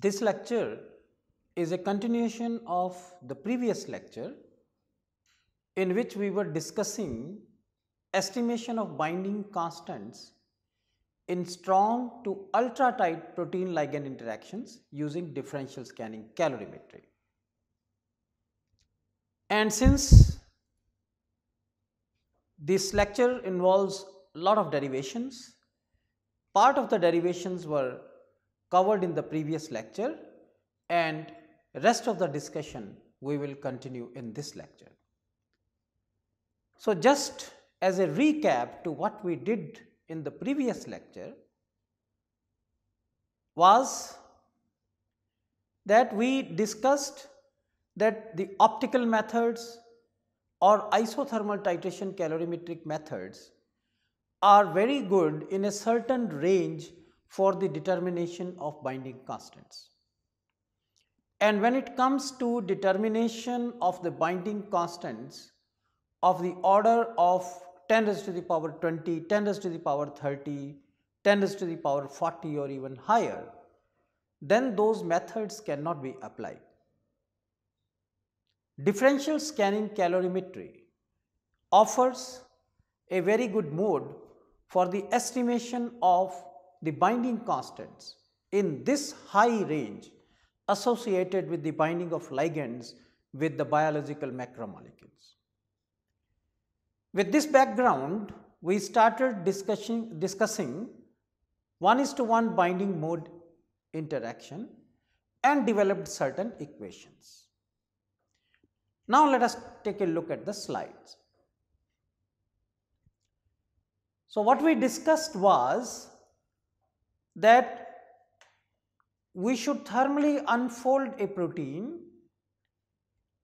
This lecture is a continuation of the previous lecture in which we were discussing estimation of binding constants in strong to ultra-tight protein-ligand interactions using differential scanning calorimetry. And since this lecture involves a lot of derivations, part of the derivations were covered in the previous lecture and rest of the discussion we will continue in this lecture. So, just as a recap to what we did in the previous lecture was that we discussed that the optical methods or isothermal titration calorimetric methods are very good in a certain range for the determination of binding constants. And when it comes to determination of the binding constants of the order of 10 raised to the power 20, 10 raised to the power 30, 10 raised to the power 40 or even higher, then those methods cannot be applied. Differential scanning calorimetry offers a very good mode for the estimation of the binding constants in this high range associated with the binding of ligands with the biological macromolecules. With this background, we started discussing 1:1 binding mode interaction and developed certain equations. Now, let us take a look at the slides. So, what we discussed was that we should thermally unfold a protein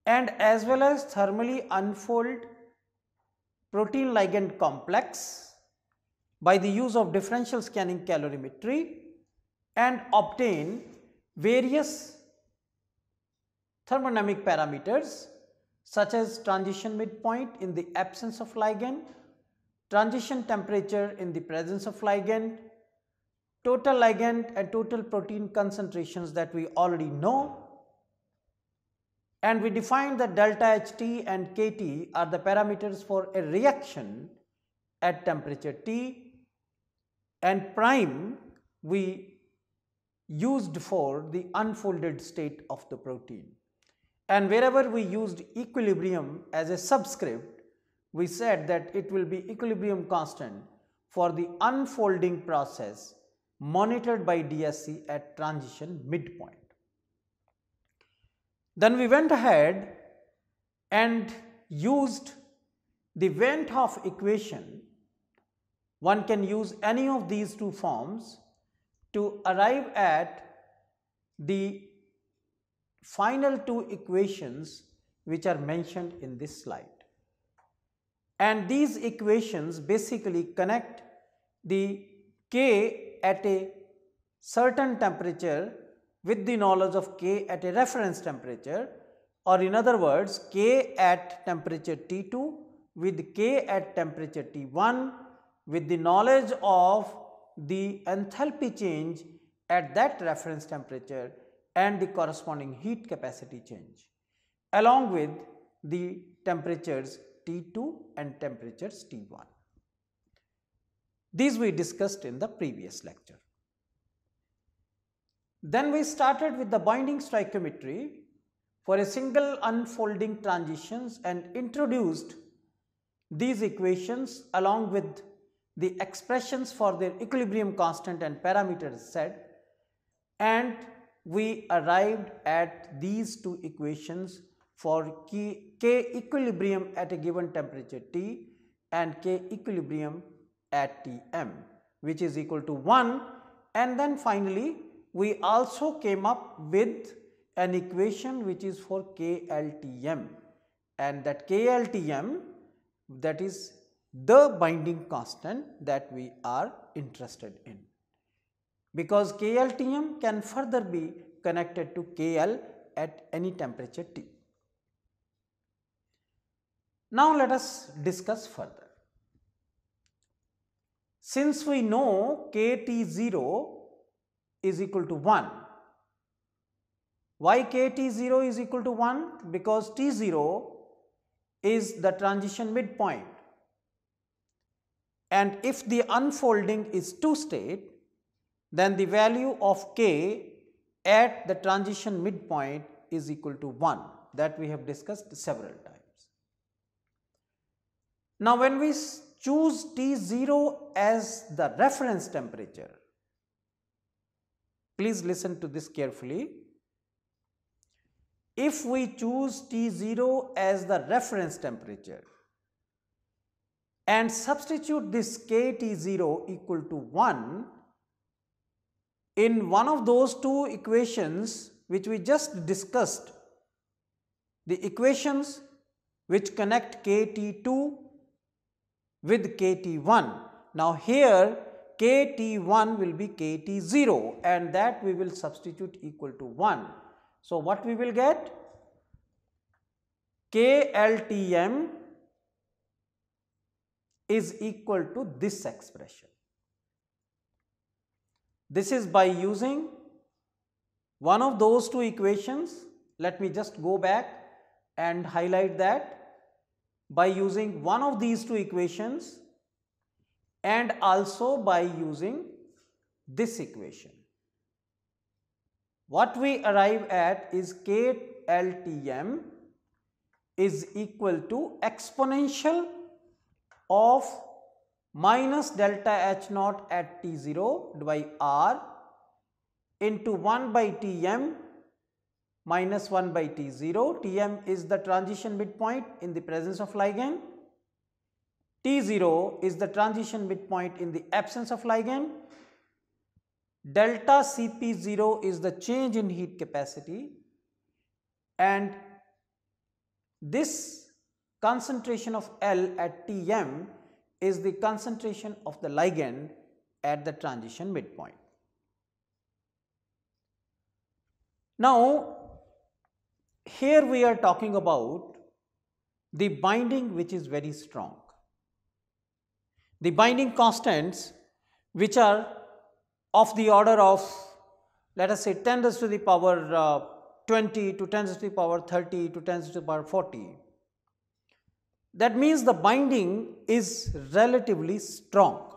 and as well as thermally unfold protein ligand complex by the use of differential scanning calorimetry and obtain various thermodynamic parameters such as transition midpoint in the absence of ligand, transition temperature in the presence of ligand, total ligand and total protein concentrations that we already know, and we defined that delta Ht and Kt are the parameters for a reaction at temperature T, and prime we used for the unfolded state of the protein. And wherever we used equilibrium as a subscript, we said that it will be equilibrium constant for the unfolding process monitored by DSC at transition midpoint. Then we went ahead and used the Van 't Hoff equation. One can use any of these two forms to arrive at the final two equations which are mentioned in this slide. And these equations basically connect the K at a certain temperature with the knowledge of K at a reference temperature, or in other words K at temperature T2 with K at temperature T1 with the knowledge of the enthalpy change at that reference temperature and the corresponding heat capacity change along with the temperatures T2 and temperatures T1. These we discussed in the previous lecture. Then we started with the binding stoichiometry for a single unfolding transitions and introduced these equations along with the expressions for their equilibrium constant and parameters set, and we arrived at these two equations for K equilibrium at a given temperature T and K equilibrium at Tm, which is equal to 1, and then finally we also came up with an equation which is for KLTM, and that KLTM, that is the binding constant that we are interested in, because KLTM can further be connected to KL at any temperature T. Now let us discuss further. Since we know KT0 is equal to 1 Why KT0 is equal to 1? Because T0 is the transition midpoint, and if the unfolding is two-state, then the value of K at the transition midpoint is equal to 1. That we have discussed several times. Now, when we choose T0 as the reference temperature, please listen to this carefully. If we choose T0 as the reference temperature and substitute this KT0 equal to 1 in one of those two equations which we just discussed, the equations which connect KT2 with KT1. Now, here KT1 will be KT0 and that we will substitute equal to 1. So, what we will get? KLTM is equal to this expression. This is by using one of those two equations. Let me just go back and highlight that. By using one of these two equations and also by using this equation, what we arrive at is KLTM is equal to exponential of minus delta H naught at T0 by R into 1 by Tm minus 1 by T0. Tm is the transition midpoint in the presence of ligand. T0 is the transition midpoint in the absence of ligand. Delta Cp0 is the change in heat capacity, and this concentration of L at Tm is the concentration of the ligand at the transition midpoint. Now, here we are talking about the binding which is very strong. The binding constants which are of the order of, let us say, 10 raised to the power 20 to 10 raised to the power 30 to 10 raised to the power 40. That means the binding is relatively strong.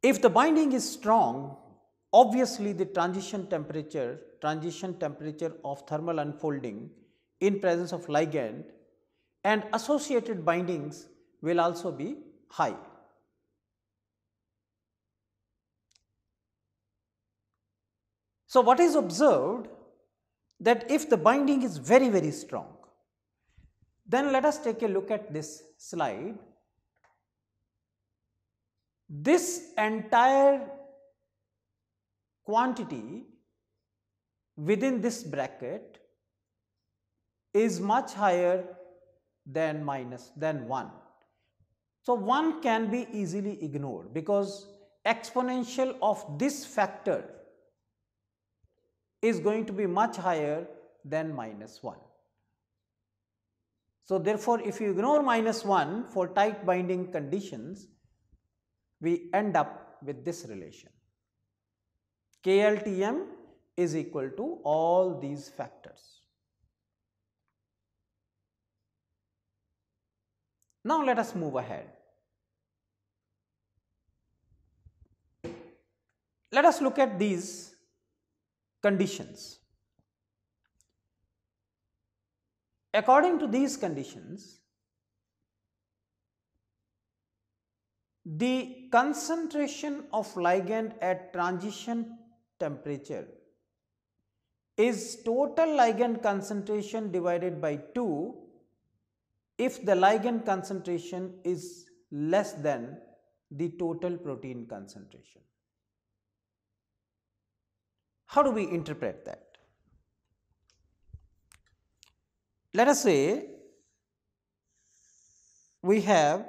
If the binding is strong, obviously the transition temperature of thermal unfolding in presence of ligand and associated bindings will also be high. So, what is observed, that if the binding is very, very strong, then let us take a look at this slide. This entire quantity within this bracket is much higher than 1. So, 1 can be easily ignored because exponential of this factor is going to be much higher than -1. So, therefore, if you ignore -1 for tight binding conditions, we end up with this relation. KLTM is equal to all these factors. Now, let us move ahead. Let us look at these conditions. According to these conditions, the concentration of ligand at transition temperature is total ligand concentration divided by 2 if the ligand concentration is less than the total protein concentration. How do we interpret that? Let us say we have,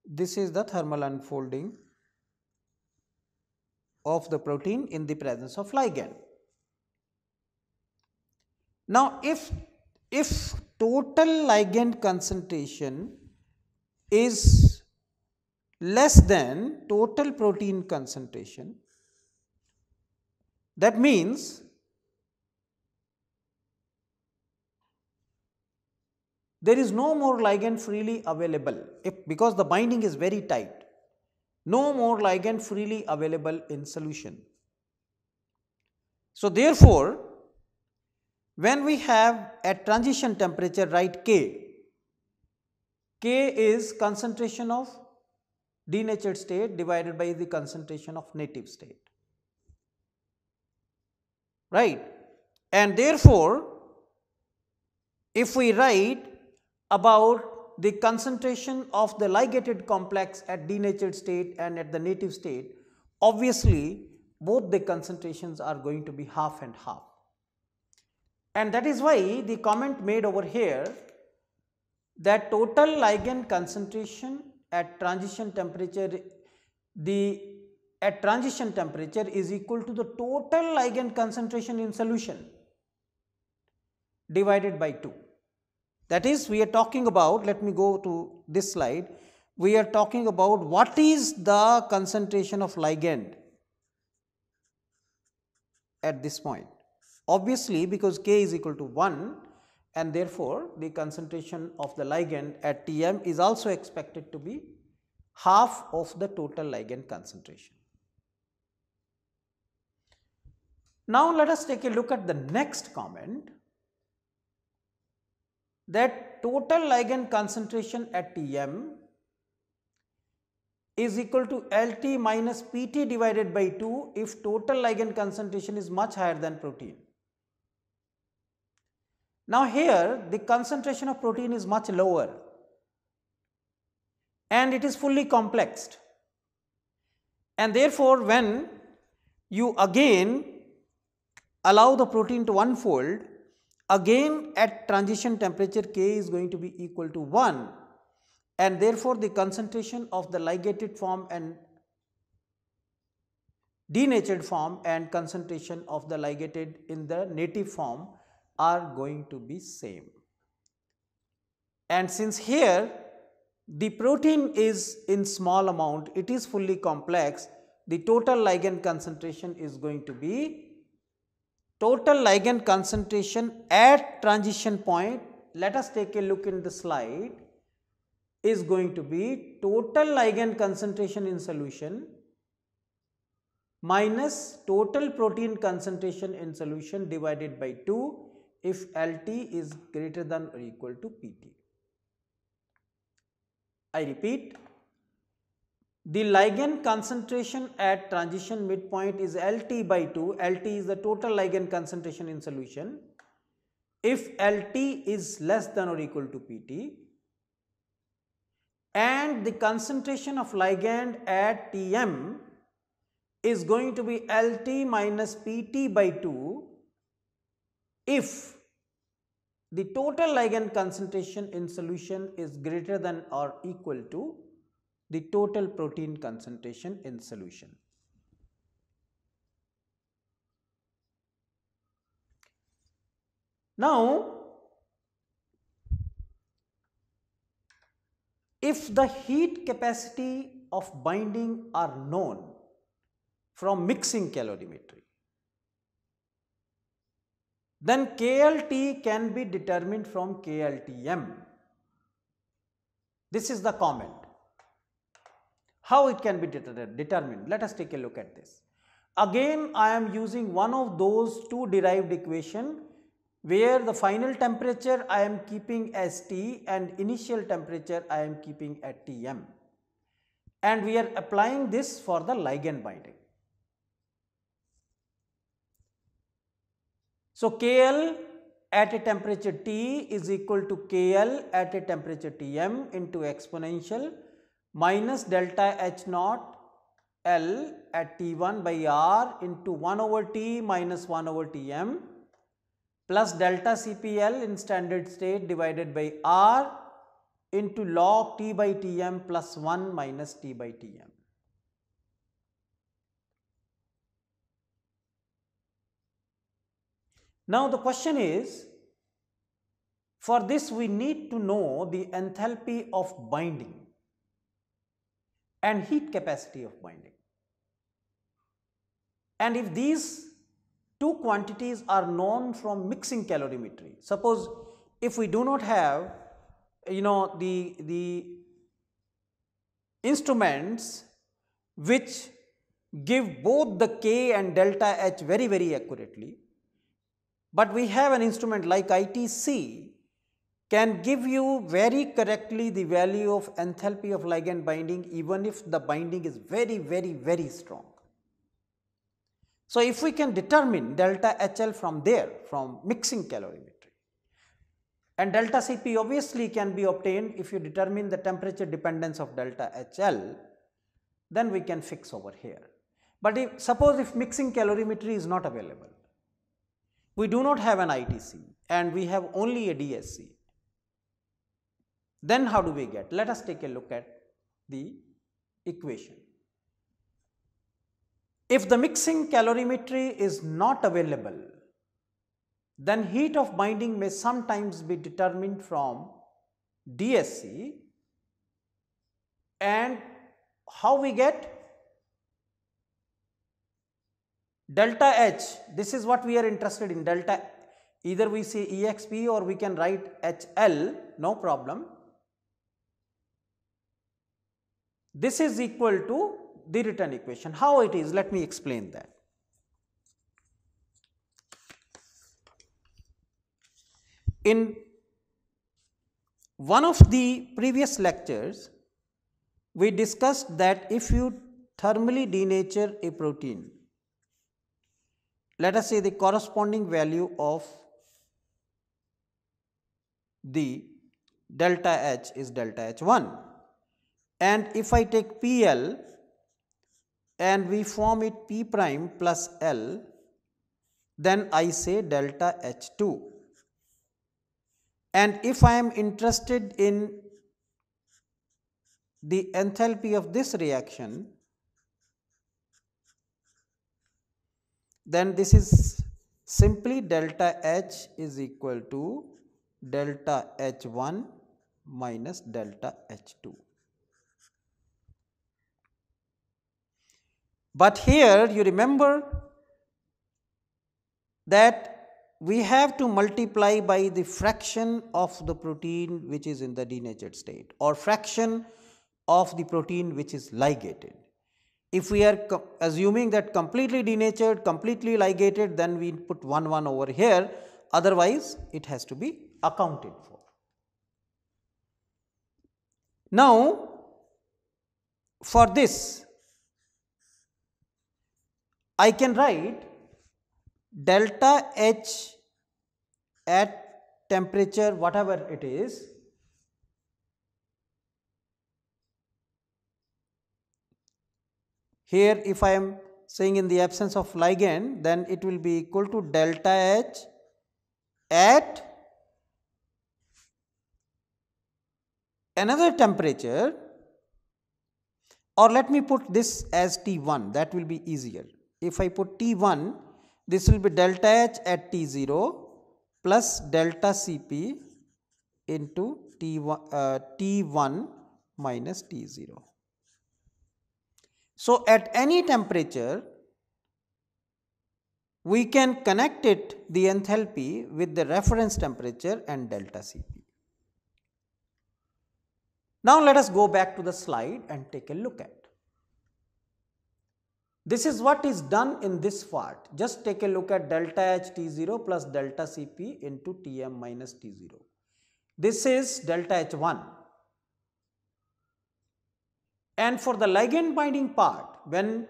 this is the thermal unfolding of the protein in the presence of ligand. Now, if total ligand concentration is less than total protein concentration, That means there is no more ligand freely available because the binding is very tight. No more ligand freely available in solution. So therefore, when we have at transition temperature, write K. K is concentration of denatured state divided by the concentration of native state, right? And therefore, if we write about the concentration of the ligated complex at denatured state and at the native state, obviously both the concentrations are going to be half and half. And that is why the comment made over here that total ligand concentration at transition temperature, at transition temperature is equal to the total ligand concentration in solution divided by 2. That is, we are talking about, let me go to this slide, we are talking about what is the concentration of ligand at this point. Obviously, because K is equal to 1, and therefore the concentration of the ligand at Tm is also expected to be half of the total ligand concentration. Now let us take a look at the next comment, that total ligand concentration at Tm is equal to Lt minus Pt divided by 2 if total ligand concentration is much higher than protein. Now here the concentration of protein is much lower and it is fully complexed, and therefore when you again allow the protein to unfold, again at transition temperature K is going to be equal to 1, and therefore the concentration of the ligated form and denatured form and concentration of the ligated in the native form are going to be same. And since here the protein is in small amount, it is fully complex, the total ligand concentration is going to be total ligand concentration at transition point. Let us take a look in the slide, is going to be total ligand concentration in solution minus total protein concentration in solution divided by 2 if Lt is greater than or equal to Pt. I repeat, the ligand concentration at transition midpoint is Lt by 2, Lt is the total ligand concentration in solution. If Lt is less than or equal to Pt, and the concentration of ligand at Tm is going to be Lt minus Pt by 2 if the total ligand concentration in solution is greater than or equal to the total protein concentration in solution. Now, if the heat capacity of binding are known from mixing calorimetry, then KLT can be determined from KLTM. This is the comment. How it can be determined? Let us take a look at this. Again, I am using one of those two derived equation where the final temperature I am keeping as T and initial temperature I am keeping at Tm, and we are applying this for the ligand binding. So KL at a temperature T is equal to KL at a temperature Tm into exponential minus delta H naught L at T1 by R into 1 over T minus 1 over Tm plus delta CPL in standard state divided by R into log T by Tm plus 1 minus T by Tm. Now the question is, for this we need to know the enthalpy of binding and heat capacity of binding. And if these two quantities are known from mixing calorimetry. Suppose if we do not have the instruments which give both the K and delta H very accurately, but we have an instrument like ITC can give you very correctly the value of enthalpy of ligand binding even if the binding is very strong. So, if we can determine delta HL from there, from mixing calorimetry, and delta Cp obviously can be obtained if you determine the temperature dependence of delta HL, then we can fix over here. But suppose if mixing calorimetry is not available, we do not have an ITC and we have only a DSC, then how do we get? Let us take a look at the equation. If the mixing calorimetry is not available, then heat of binding may sometimes be determined from DSC, and how we get? Delta H, this is what we are interested in, delta, either we say EXP or we can write HL, no problem. This is equal to the written equation. How it is? Let me explain that. In one of the previous lectures, we discussed that if you thermally denature a protein, let us say the corresponding value of the delta H is delta H1, and if I take PL and we form it P prime plus L, then I say delta H2. And if I am interested in the enthalpy of this reaction, then this is simply delta H is equal to delta H1 minus delta H2. But here you remember that we have to multiply by the fraction of the protein which is in the denatured state, or fraction of the protein which is ligated. If we are assuming that completely denatured, completely ligated, then we put 1 over here, otherwise it has to be accounted for. Now, for this, I can write delta H at temperature whatever it is here. If I am saying in the absence of ligand, then it will be equal to delta H at another temperature, or let me put this as T1, that will be easier. If I put T1, this will be delta H at T0 plus delta Cp into T1 minus T0. So, at any temperature, we can connect it, the enthalpy, with the reference temperature and delta Cp. Now, let us go back to the slide and take a look at. This is what is done in this part. Just take a look at delta H T0 plus delta Cp into Tm minus T0. This is delta H1. And for the ligand binding part, when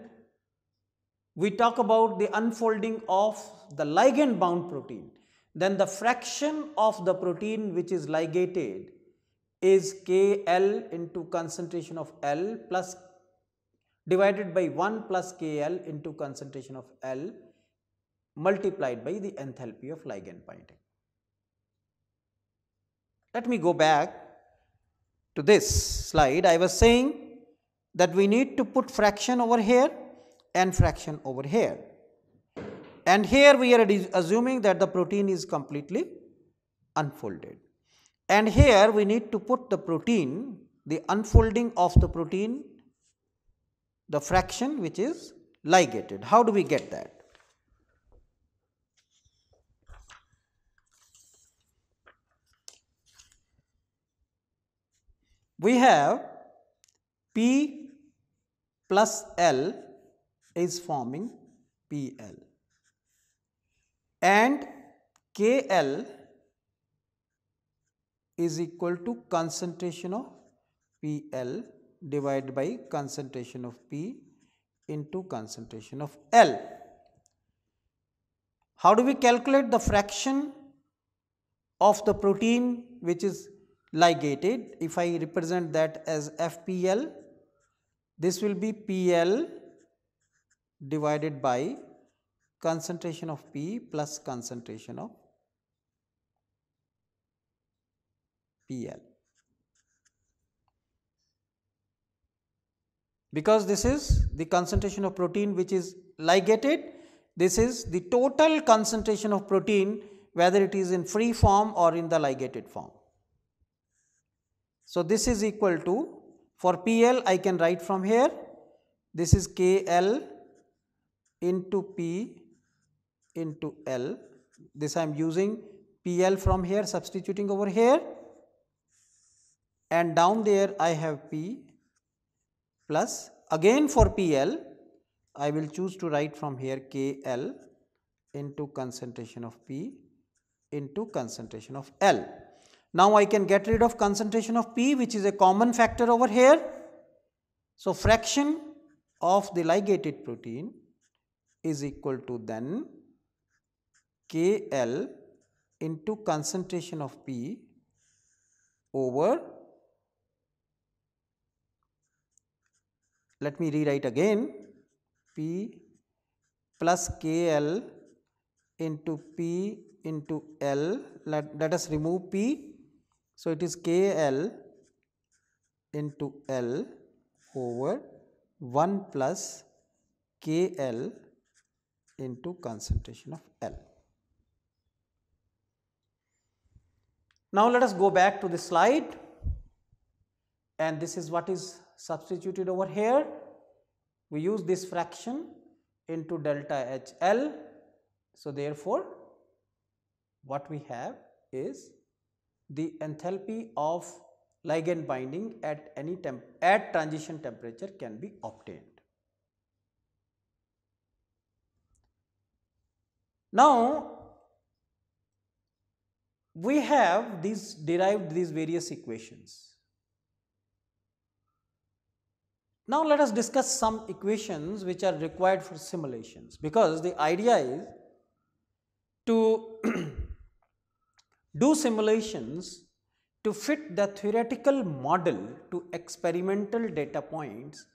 we talk about the unfolding of the ligand bound protein, then the fraction of the protein which is ligated is KL into concentration of L plus divided by 1 plus KL into concentration of L multiplied by the enthalpy of ligand binding. Let me go back to this slide. I was saying that we need to put fraction over here and fraction over here, and here we are assuming that the protein is completely unfolded, and here we need to put the protein, the unfolding of the protein, the fraction which is ligated. How do we get that? we have P plus L is forming PL, and KL is equal to concentration of PL divided by concentration of P into concentration of L. How do we calculate the fraction of the protein which is ligated? If I represent that as FPL, this will be PL divided by concentration of P plus concentration of PL. Because this is the concentration of protein which is ligated, this is the total concentration of protein whether it is in free form or in the ligated form. So, this is equal to, for PL I can write from here, this is KL into P into L. This I am using PL from here, substituting over here, and down there I have P plus, again for PL I will choose to write from here KL into concentration of P into concentration of L. Now, I can get rid of concentration of P, which is a common factor over here. So, fraction of the ligated protein is equal to then KL into concentration of P over, let me rewrite again, P plus KL into P into L. Let us remove P. So, it is KL into L over 1 plus KL into concentration of L. Now, let us go back to the slide, and this is what is substituted over here. We use this fraction into delta HL. So, therefore, what we have is the enthalpy of ligand binding at any at transition temperature can be obtained. Now, we have derived these various equations. Now, let us discuss some equations which are required for simulations, because the idea is to do simulations to fit the theoretical model to experimental data points,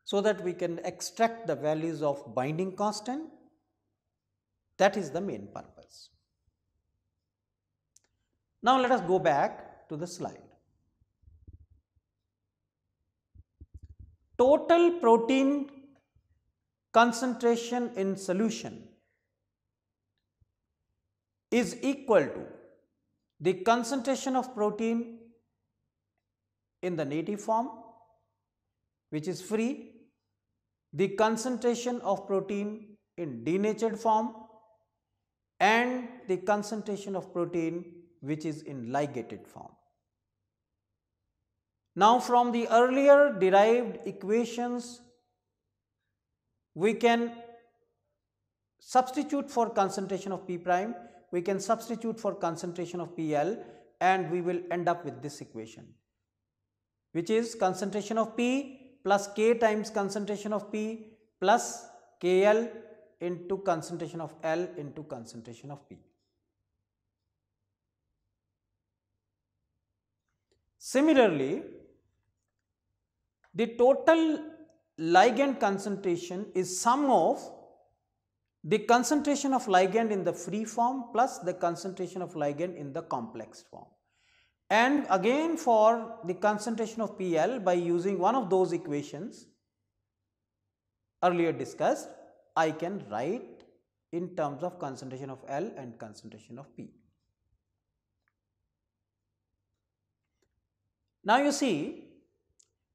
so that we can extract the values of binding constant. That is the main purpose. Now, let us go back to the slide. Total protein concentration in solution is equal to the concentration of protein in the native form, which is free, the concentration of protein in denatured form, and the concentration of protein which is in ligated form. Now, from the earlier derived equations, we can substitute for concentration of P prime, we can substitute for concentration of PL, and we will end up with this equation, which is concentration of P plus K times concentration of P plus KL into concentration of L into concentration of P. Similarly, the total ligand concentration is sum of the concentration of ligand in the free form plus the concentration of ligand in the complex form. And again, for the concentration of PL, by using one of those equations earlier discussed, I can write in terms of concentration of L and concentration of P. Now, you see,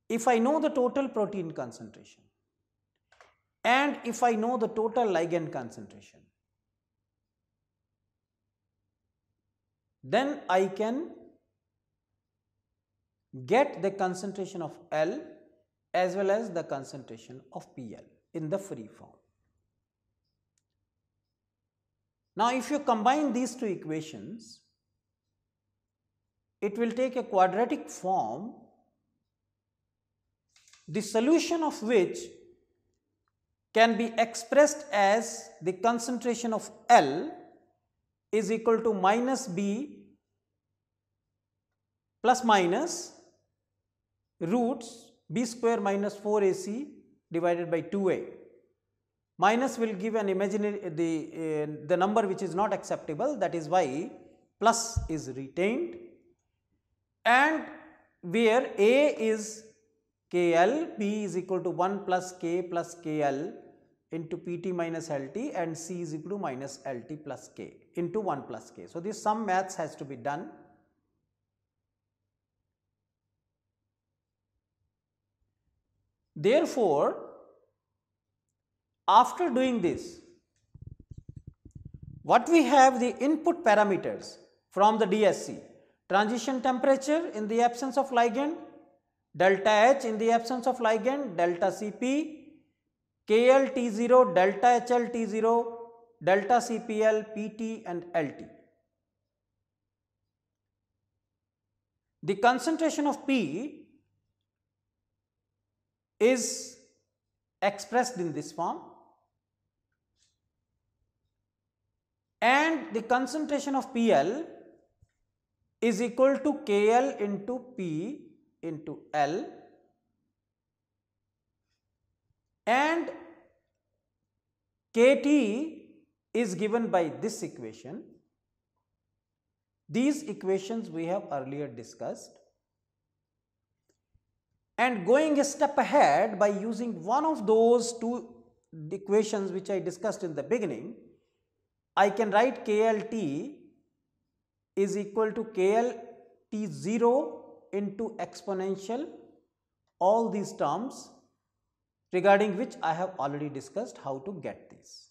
if I know the total protein concentration and if I know the total ligand concentration, then I can get the concentration of L as well as the concentration of PL in the free form. Now, if you combine these two equations, it will take a quadratic form, the solution of which can be expressed as the concentration of L is equal to minus B plus minus roots B square minus 4AC divided by 2A. Minus will give an imaginary the number which is not acceptable, that is why plus is retained, and where A is KL, B is equal to 1 plus K plus KL into PT minus LT, and C is equal to minus LT plus K into 1 plus K. So, this sum maths has to be done. Therefore, after doing this, what we have the input parameters from the DSC: transition temperature in the absence of ligand, delta H in the absence of ligand, delta Cp, KL T0, delta HL T0, delta CPL, PT and LT. The concentration of P is expressed in this form, and the concentration of PL is equal to KL into P into L, and KT is given by this equation. These equations we have earlier discussed, and going a step ahead by using one of those two equations which I discussed in the beginning, I can write KLT is equal to KL T0 into exponential all these terms, regarding which I have already discussed how to get this.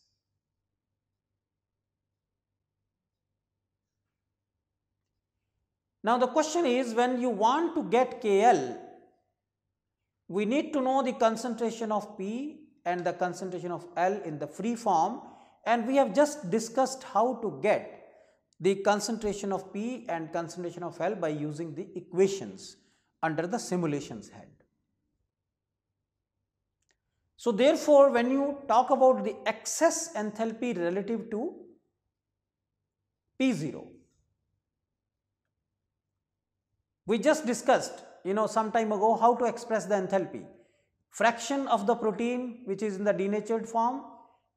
Now, the question is, when you want to get KL, we need to know the concentration of P and the concentration of L in the free form, and we have just discussed how to get the concentration of P and concentration of L by using the equations under the simulations head. So, therefore, when you talk about the excess enthalpy relative to P0, we just discussed some time ago how to express the enthalpy. Fraction of the protein which is in the denatured form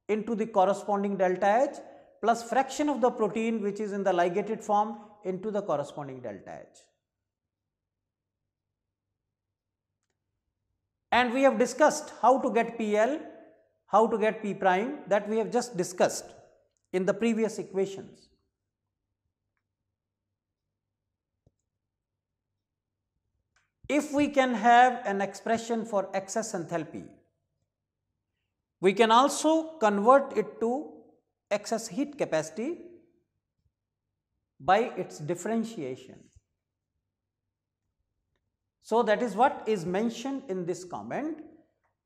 into the corresponding delta H plus fraction of the protein which is in the ligated form into the corresponding delta H. And we have discussed how to get PL, how to get P prime, that we have just discussed in the previous equations. If we can have an expression for excess enthalpy, we can also convert it to excess heat capacity by its differentiation. So, that is what is mentioned in this comment.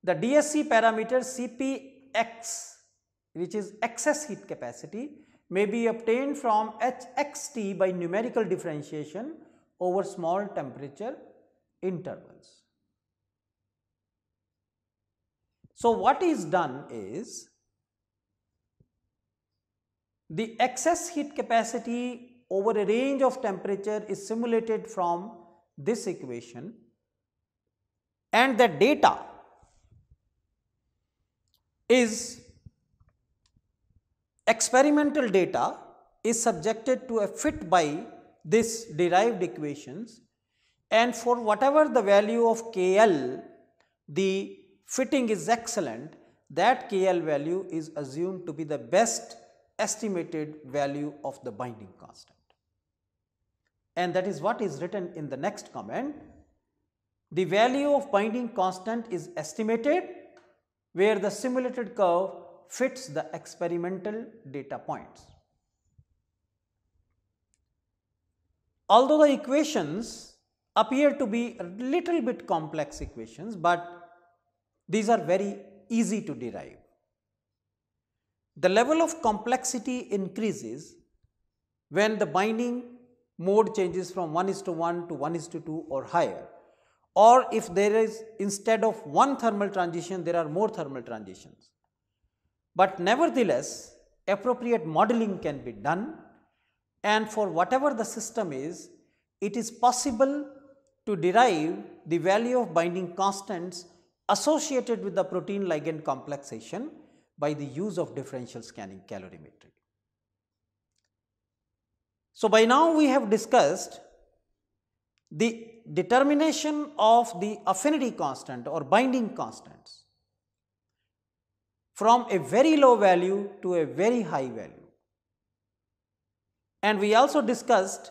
The DSC parameter Cpx, which is excess heat capacity, may be obtained from Hxt by numerical differentiation over small temperature intervals. So, what is done is, the excess heat capacity over a range of temperature is simulated from this equation, and the data is experimental data is subjected to a fit by this derived equations, and for whatever the value of KL, the fitting is excellent, that KL value is assumed to be the best estimated value of the binding constant. And that is what is written in the next comment. The value of binding constant is estimated where the simulated curve fits the experimental data points. Although the equations appear to be a little bit complex equations, but these are very easy to derive. The level of complexity increases when the binding mode changes from 1:1 to 1:2 or higher, or if there is, instead of one thermal transition, there are more thermal transitions. But nevertheless, appropriate modeling can be done, and for whatever the system is, it is possible to derive the value of binding constants associated with the protein ligand complexation by the use of differential scanning calorimetry. So, by now we have discussed the determination of the affinity constant or binding constants from a very low value to a very high value. And we also discussed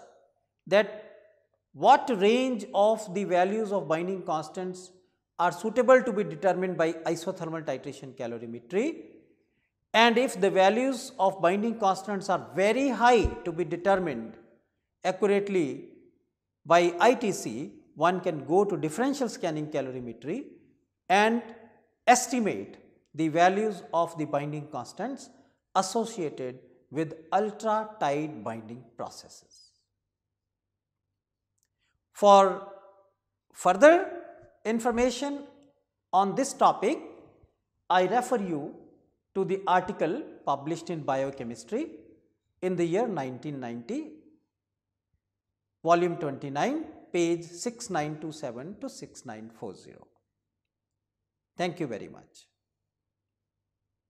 that what range of the values of binding constants are suitable to be determined by isothermal titration calorimetry, and if the values of binding constants are very high to be determined accurately by ITC, one can go to differential scanning calorimetry and estimate the values of the binding constants associated with ultra-tight binding processes. For further information on this topic, I refer you to the article published in Biochemistry in the year 1990, volume 29, page 6927 to 6940. Thank you very much.